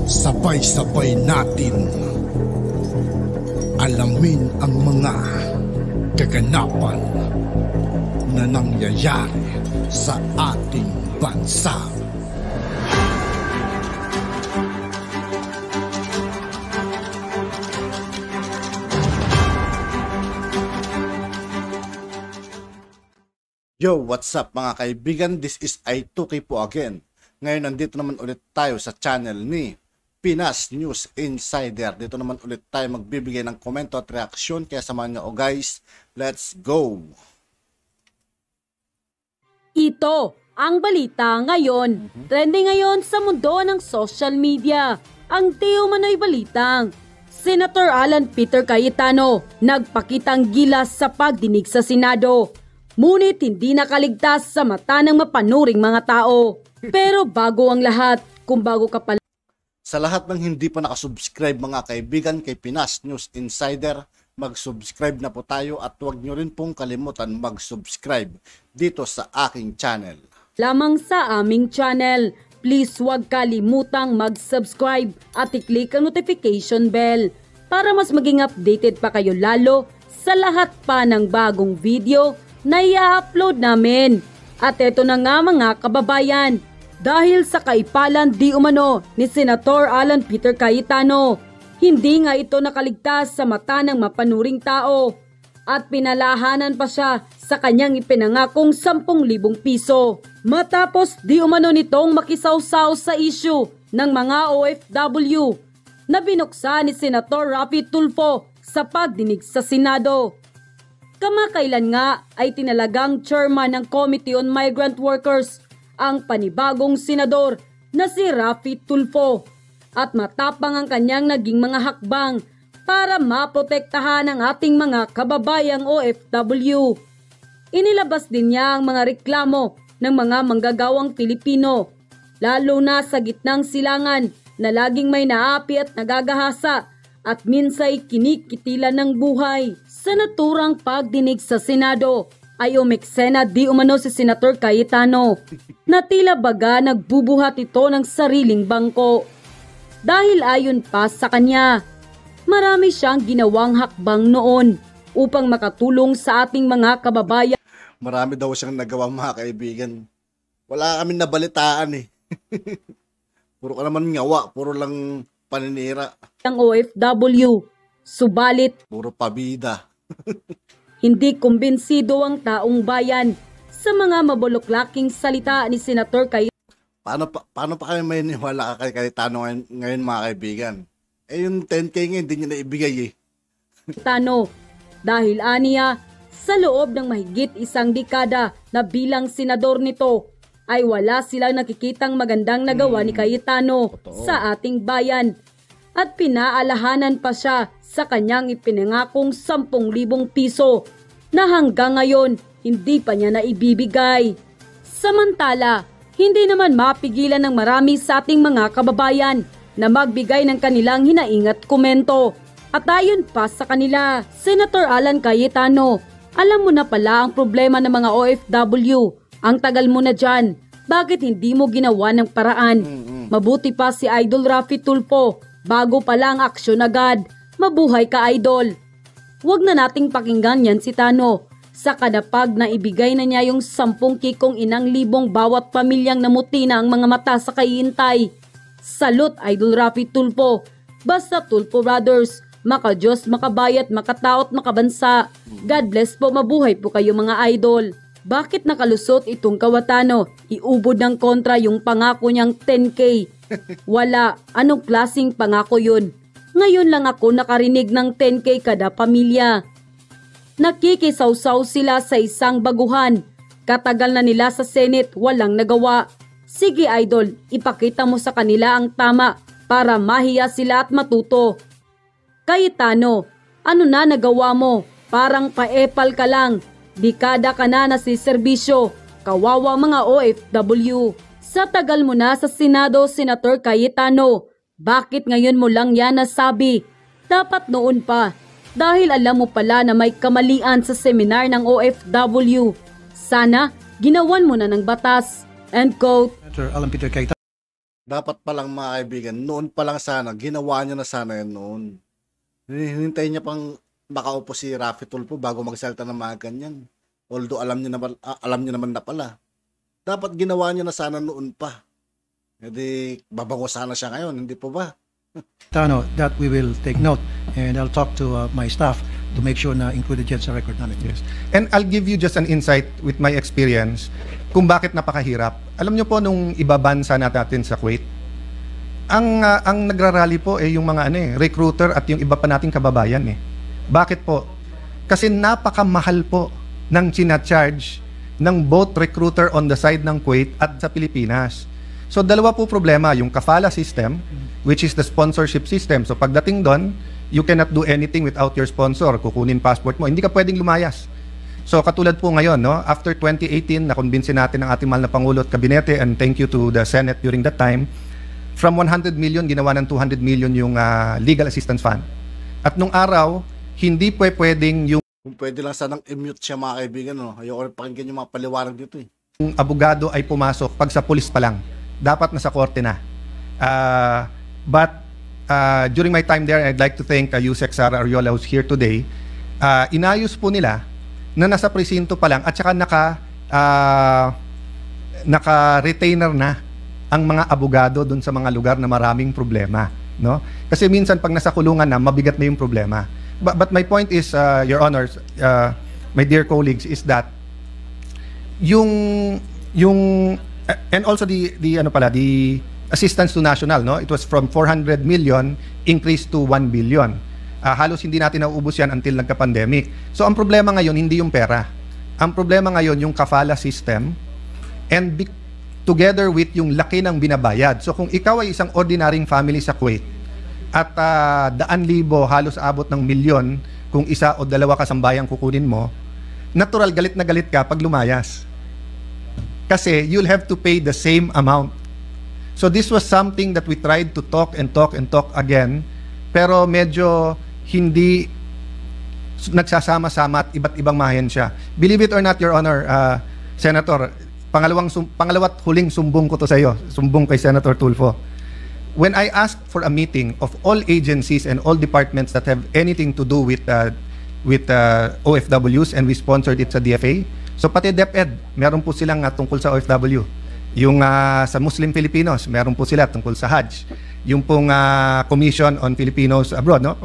Sabay-sabay natin alamin ang mga kaganapan na nangyayari sa ating bansa. Yo, what's up mga kaibigan? This is I2K po again. Ngayon nandito naman ulit tayo sa channel ni Pinas News Insider. Dito naman ulit tayo magbibigay ng komento at reaksyon. Kaya samahan niyo guys, let's go! Ito ang balita ngayon. Trending ngayon sa mundo ng social media. Ang di umano'y balitang Senator Alan Peter Cayetano nagpakitang gilas sa pagdinig sa Senado. Ngunit hindi nakaligtas sa mata ng mapanuring mga tao. Pero bago ang lahat, kung bago ka pala. Sa lahat ng hindi pa nakasubscribe mga kaibigan kay Pinas News Insider, mag-subscribe na po tayo at huwag nyo rin pong kalimutan mag-subscribe dito sa aking channel. Lamang sa aming channel, please huwag kalimutang mag-subscribe at i-click ang notification bell para mas maging updated pa kayo lalo sa lahat pa ng bagong video na i-upload namin. At eto na nga mga kababayan, dahil sa kaipalan di umano ni Senator Alan Peter Cayetano, hindi nga ito nakaligtas sa mata ng mapanuring tao at pinalahanan pa siya sa kanyang ipinangakong 10,000 piso. Matapos di umano nitong makisawsaw sa issue ng mga OFW na binuksa ni Senator Raffy Tulfo sa pagdinig sa Senado. Kamakailan nga ay tinalagang chairman ng Committee on Migrant Workers ang panibagong senador na si Raffy Tulfo at matapang ang kanyang naging mga hakbang para maprotektahan ang ating mga kababayang OFW. Inilabas din niya ang mga reklamo ng mga manggagawang Pilipino, lalo na sa gitnang silangan na laging may naapi at nagagahasa at minsay kinikitilan ng buhay. Sa naturang pagdinig sa Senado ay umeksena di umano si Senator Cayetano na tila baga nagbubuhat ito ng sariling bangko. Dahil ayon pa sa kanya, marami siyang ginawang hakbang noon upang makatulong sa ating mga kababayan. Marami daw siyang nagawang mga kaibigan. Wala kaming nabalitaan eh. Puro ka naman ngawa, puro lang paninira. Ang OFW, subalit puro pabida. Hindi kumbinsido ang taong bayan sa mga mabuluklaking salita ni Senator Cayetano. Paano pa kami may niwala kay Cayetano ngayon mga kaibigan? Eh yung 10K ngayon hindi niya naibigay eh. Dahil aniya, sa loob ng mahigit isang dekada na bilang senador nito, ay wala silang nakikitang magandang nagawa ni Cayetano sa ating bayan. At pinaalahanan pa siya sa kanyang ipinangakong 10,000 piso na hanggang ngayon hindi pa niya naibibigay. Samantala, hindi naman mapigilan ng marami sa ating mga kababayan na magbigay ng kanilang hinaing at komento. At ayon pa sa kanila, Senator Alan Cayetano, alam mo na pala ang problema ng mga OFW. Ang tagal mo na dyan. Bakit hindi mo ginawa ng paraan? Mabuti pa si Idol Raffy Tulfo. Bago pa lang aksyon agad. Mabuhay ka, Idol. Huwag na nating pakinggan yan si Tano. Sa kadapag na ibigay na niya yung 10 kikong inang libong bawat pamilyang namuti na ang mga mata sa kaiintay. Salute, Idol Raffy Tulfo. Basta Tulfo Brothers, maka-Diyos, makabayat, makataot, makabansa. God bless po, mabuhay po kayo mga idol. Bakit nakalusot itong Kawatano? Iubod ng kontra yung pangako niyang 10K. Wala, anong klaseng pangako yun? Ngayon lang ako nakarinig ng 10K kada pamilya. Nakikisawsaw sila sa isang baguhan. Katagal na nila sa Senate, walang nagawa. Sige idol, ipakita mo sa kanila ang tama para mahiya sila at matuto. Cayetano, ano na nagawa mo? Parang paepal ka lang. Dekada ka na nasiserbisyo. Kawawa mga OFW. Sa tagal mo na sa Senado, Senator Cayetano, bakit ngayon mo lang yan nasabi? Dapat noon pa. Dahil alam mo pala na may kamalian sa seminar ng OFW. Sana, ginawan mo na ng batas. End quote. Senator Alan Peter Cayetano. Dapat palang mga kaibigan, noon pa lang sana, ginawa niya na sana yan noon. Hinintay niya pang makaupo si Raffy Tulfo bago magsalita ng mga ganyan. Although alam niya naman na pala. Dapat ginawa niya na sana noon pa. Hindi, babago sana siya ngayon, hindi po ba? Tano, that we will take note and I'll talk to my staff to make sure na included yan sa record namin. Yes. And I'll give you just an insight with my experience kung bakit napakahirap. Alam niyo po nung ibabansa natin sa Kuwait, ang nagrarally po yung mga recruiter at yung iba pa nating kababayan Bakit po? Kasi napakamahal po ng charge ng both recruiter on the side ng Kuwait at sa Pilipinas. So dalawa po problema, yung kafala system, which is the sponsorship system. So pagdating doon, you cannot do anything without your sponsor. Kukunin passport mo, hindi ka pwedeng lumayas. So katulad po ngayon, no, after 2018, nakumbinsi natin ang ating mahal na Pangulo at Kabinete, and thank you to the Senate during that time, from 100 million, ginawa ng 200 million yung legal assistance fund. At nung araw, hindi pwedeng yung Kung pwede lang sanang i-mute siya mga kaibigan, no? Ayoko rin pakinggan yung mga paliwanag dito yung abogado ay pumasok pag sa pulis pa lang. Dapat nasa korte na. But during my time there, I'd like to thank Yusek Sara Ariola who's here today. Inayos po nila na nasa presinto pa lang at saka naka-retainer na ang mga abogado doon sa mga lugar na maraming problema, no? Kasi minsan pag nasa kulungan na, mabigat na yung problema. But my point is, Your Honors, my dear colleagues, is that and also the assistance to national, no? It was from 400 million increased to 1 billion. Halos hindi natin nauubos yan until nagka-pandemic. So ang problema ngayon hindi yung pera. Ang problema ngayon yung kafala system and together with yung laki ng binabayad. So kung ikaw ay isang ordinaryong family sa Kuwait at 100,000 halos abot ng milyon kung isa o dalawa kasambayang kukunin mo, natural galit na galit ka pag lumayas. Kasi you'll have to pay the same amount. So this was something that we tried to talk again, pero medyo hindi nagsasama-sama at iba't ibang mahensya. Believe it or not, Your Honor, Senator, pangalawa't huling sumbong ko to sa iyo, sumbong kay Senator Tulfo. When I asked for a meeting of all agencies and all departments that have anything to do with OFWs, and we sponsored it sa DFA, so pati DepEd, meron po silang tungkol sa OFW. Yung sa Muslim Filipinos, meron po sila tungkol sa Hajj. Yung pong Commission on Filipinos Abroad, no?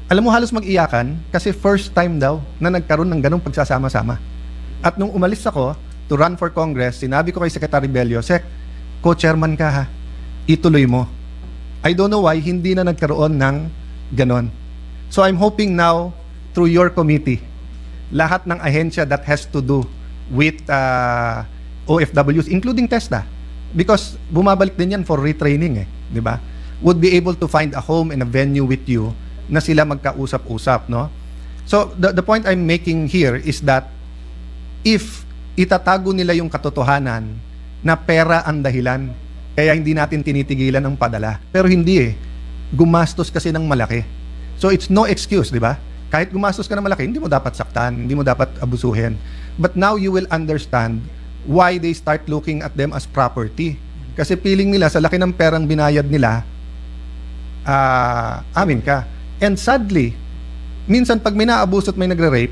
Alam mo, halos mag-iyakan kasi first time daw na nagkaroon ng ganong pagsasama-sama. At nung umalis ako to run for Congress, sinabi ko kay Secretary Bello, Sec, co-chairman ka ha, ituloy mo. I don't know why hindi na nagkaroon ng ganon. So I'm hoping now, through your committee, lahat ng ahensya that has to do with OFWs, including TESDA, because bumabalik din yan for retraining di ba? Would be able to find a home and a venue with you na sila magkausap-usap, no? So the point I'm making here is that if itatago nila yung katotohanan na pera ang dahilan, kaya hindi natin tinitigilan ang padala. Pero hindi gumastos kasi ng malaki. So it's no excuse, di ba? Kahit gumastos ka ng malaki, hindi mo dapat saktan, hindi mo dapat abusuhin. But now you will understand why they start looking at them as property. Kasi feeling nila sa laki ng perang binayad nila, amin ka. And sadly, minsan pag may naabuso at may nagre-rape,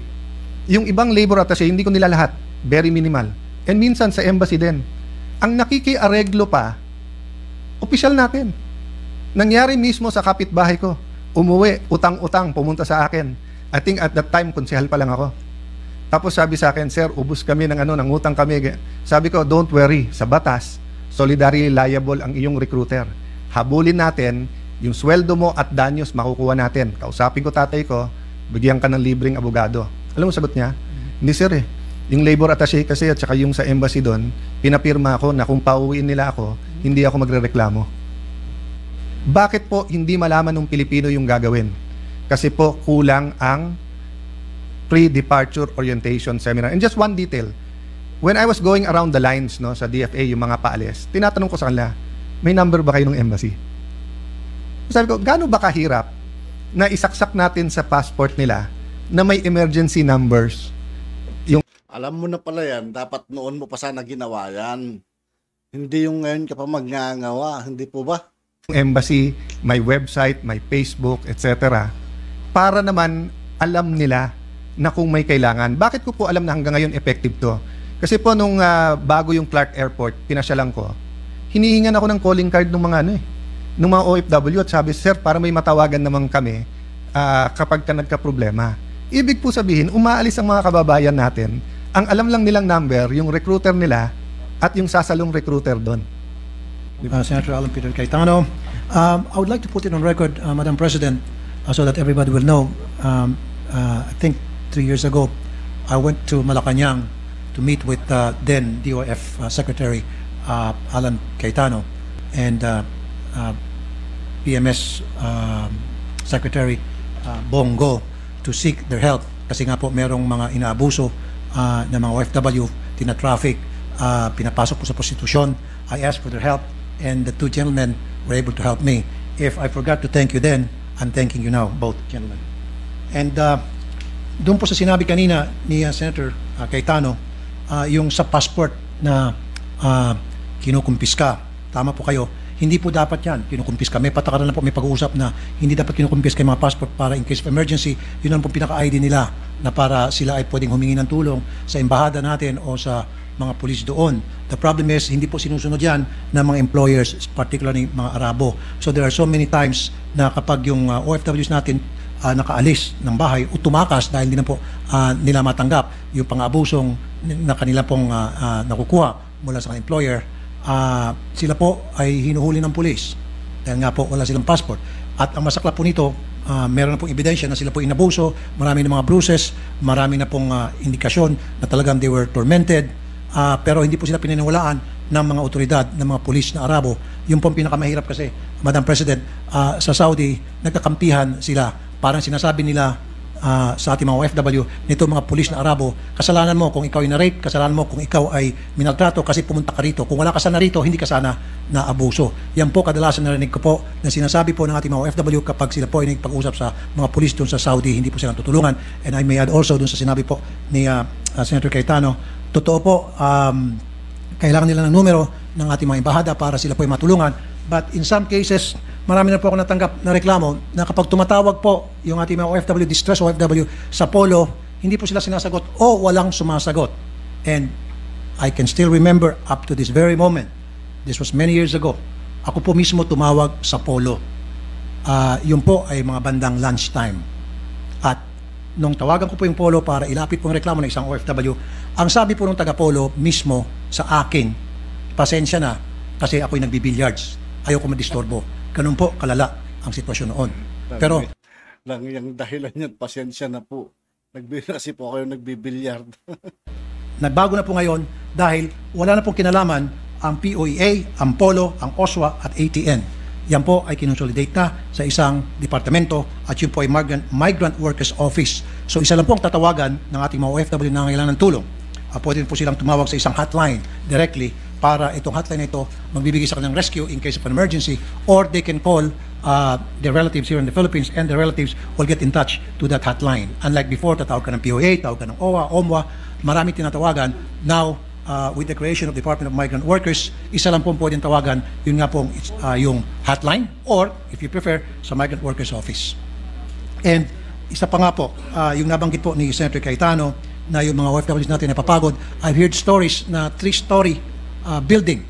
yung ibang labor attaché, hindi ko nila lahat, very minimal. And minsan sa embassy din. Ang nakikiareglo pa, opisyal natin. Nangyari mismo sa kapitbahay ko. Umuwi, utang-utang, pumunta sa akin. I think at that time, konsehal pa lang ako. Tapos sabi sa akin, Sir, ubus kami ng ng utang kami. Sabi ko, don't worry, sa batas, solidarily liable ang iyong recruiter. Habulin natin, yung sweldo mo at danyos makukuha natin. Kausapin ko tatay ko, bigyan ka ng libreng abogado. Alam mo sagot niya? Hindi sir Yung labor attaché kasi at saka yung sa embassy doon, pinapirma ako na kung pauwiin nila ako, hindi ako magrereklamo. Bakit po hindi malaman ng Pilipino yung gagawin? Kasi po kulang ang pre-departure orientation seminar. And just one detail, when I was going around the lines sa DFA, yung mga paalis, tinatanong ko sa kanila, may number ba kayo ng embassy? Sabi ko, gaano ba kahirap na isaksak natin sa passport nila na may emergency numbers? Alam mo na pala yan, dapat noon mo pa sana ginawa yan. Hindi yung ngayon ka pa magngangawa, hindi po ba? Embassy, may website, may Facebook, etc. Para naman alam nila na kung may kailangan. Bakit ko po alam na hanggang ngayon effective to? Kasi po nung bago yung Clark Airport, pinasyalan ko, hinihingan ako ng calling card ng mga ng mga OFW at sabi, sir, para may matawagan naman kami kapag ka nagka-problema. Ibig po sabihin, umaalis ang mga kababayan natin, ang alam lang nilang number, yung recruiter nila at yung sasalong recruiter doon. Senator Alan Peter Cayetano. I would like to put it on record, Madam President, so that everybody will know. I think 3 years ago, I went to Malacanang to meet with then DOF Secretary Alan Cayetano and PMS Secretary Bongo to seek their help kasi nga po merong mga inaabuso ng mga OFW, tina-traffic, pinapasok po sa prostitusyon. I asked for their help and the two gentlemen were able to help me. If I forgot to thank you then, I'm thanking you now, both gentlemen. And doon po sa sinabi kanina ni Senator Cayetano, yung sa passport na kinukumpiska, tama po kayo, hindi po dapat yan kinukumpiska. May patakaran na po, may pag-uusap na hindi dapat kinukumpiska yung mga passport para in case of emergency, yun ang po pinaka-ID nila na para sila ay pwedeng humingi ng tulong sa embahada natin o sa mga pulis doon. The problem is, hindi po sinusunod yan ng mga employers, particularly mga Arabo. So there are so many times na kapag yung OFWs natin nakaalis ng bahay o tumakas dahil hindi na po nila matanggap yung pang-abusong na kanila pong nakukuha mula sa employer, sila po ay hinuhuli ng pulis dahil nga po wala silang passport. At ang masaklap po nito, meron na pong ebidensya na sila po inabuso, marami na mga bruises, marami na pong indikasyon na talagang they were tormented, pero hindi po sila pinaniwalaan ng mga otoridad, ng mga pulis na Arabo. Yung pong pinakamahirap kasi, Madam President, sa Saudi, nagkakampihan sila. Parang sinasabi nila sa ating mga OFW, nito mga pulis na Arabo, kasalanan mo kung ikaw ay na-rape, kasalanan mo kung ikaw ay minaltrato kasi pumunta ka rito. Kung wala ka sana rito, hindi ka sana naabuso. Yan po kadalasan narinig ko po na sinasabi po ng ating mga OFW kapag sila po ay nagpag-usap sa mga pulis doon sa Saudi, hindi po silang tutulungan. And I may add also doon sa sinabi po ni Senator Cayetano, totoo po, kailangan nila ng numero ng ating mga embahada para sila po ay matulungan. But in some cases, marami na po ako natanggap na reklamo na kapag tumatawag po yung ating mga OFW, distress OFW sa Polo, hindi po sila sinasagot o walang sumasagot. And I can still remember up to this very moment, this was many years ago, ako po mismo tumawag sa Polo. Yun po ay mga bandang lunchtime. At nung tawagan ko po yung Polo para ilapit po ang reklamo ng isang OFW, ang sabi po ng taga-Polo mismo sa akin, pasensya na kasi ako'y nagbibilliards. Ayoko madisturbo. Ganun po kalala ang sitwasyon noon. Pero lang yung dahilan yan, pasensya na po. Kasi po kayo nagbibilyard. nagbago na po ngayon dahil wala na pong kinalaman ang POEA, ang POLO, ang OSWA at ATN. Yan po ay kinonsolidate na sa isang departamento at yun po ay Migrant Workers Office. So isa lang po ang tatawagan ng ating mga OFW na kailangan ng tulong. Pwede po silang tumawag sa isang hotline directly para itong hotline na ito magbibigay sa kanilang rescue in case of an emergency, or they can call their relatives here in the Philippines and their relatives will get in touch to that hotline. Unlike before, tatawag ka ng POA, tawag ka ng OWA, OMWA, marami tinatawagan. Now, with the creation of Department of Migrant Workers, isa lang pong pwedeng tawagan, yun nga pong yung hotline, or if you prefer, sa Migrant Workers Office. And isa pa nga po, yung nabanggit po ni Senator Cayetano, na yung mga OFWs natin napapagod, I've heard stories na 3-story building,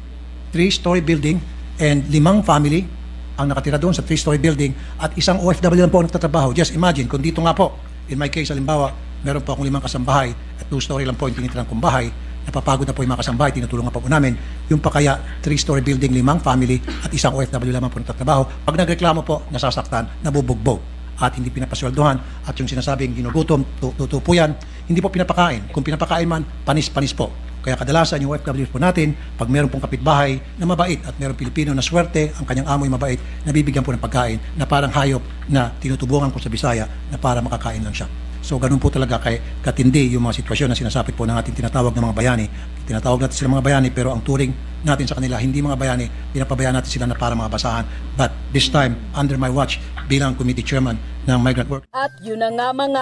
3-story building, and 5 family ang nakatira doon sa 3-story building at isang OFW lang po ang nagtatrabaho. Just imagine, kung dito nga po, in my case, halimbawa, meron po akong 5 kasambahay at 2-story lang po yung tinitirang kong bahay, napapagod na po yung mga kasambahay, tinutulungan pa po namin. Yung pa kaya, 3-story building, 5 family at isang OFW lamang po nagtatrabaho. Pag nagreklamo po, nasasaktan, nabubugbog at hindi pinapasweldohan at yung sinasabing ginugutom, tutupo yan, hindi po pinapakain. Kung pinapakain man, panis-panis po. Kaya kadalasan yung OFWs po natin, pag meron pong kapitbahay na mabait at meron Pilipino na swerte, ang kanyang amoy mabait, nabibigyan po ng pagkain na parang hayop na tinutubungan ko sa Bisaya na para makakain lang siya. So ganun po talaga kay katindi yung mga sitwasyon na sinasapit po ng ating tinatawag ng mga bayani. Tinatawag natin sila mga bayani pero ang turing natin sa kanila hindi mga bayani, pinapabayaan natin sila na para mga basahan. But this time, under my watch, bilang committee chairman ng Migrant Work. At yun na nga mga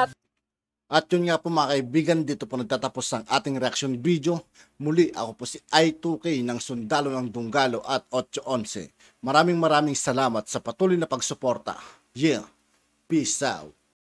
At yun nga po mga kaibigan, dito po nagtatapos ang ating reaction video. Muli ako po si I2K ng Sundalo ng Dunggalo at 811. Maraming salamat sa patuloy na pagsuporta. Yeah, peace out.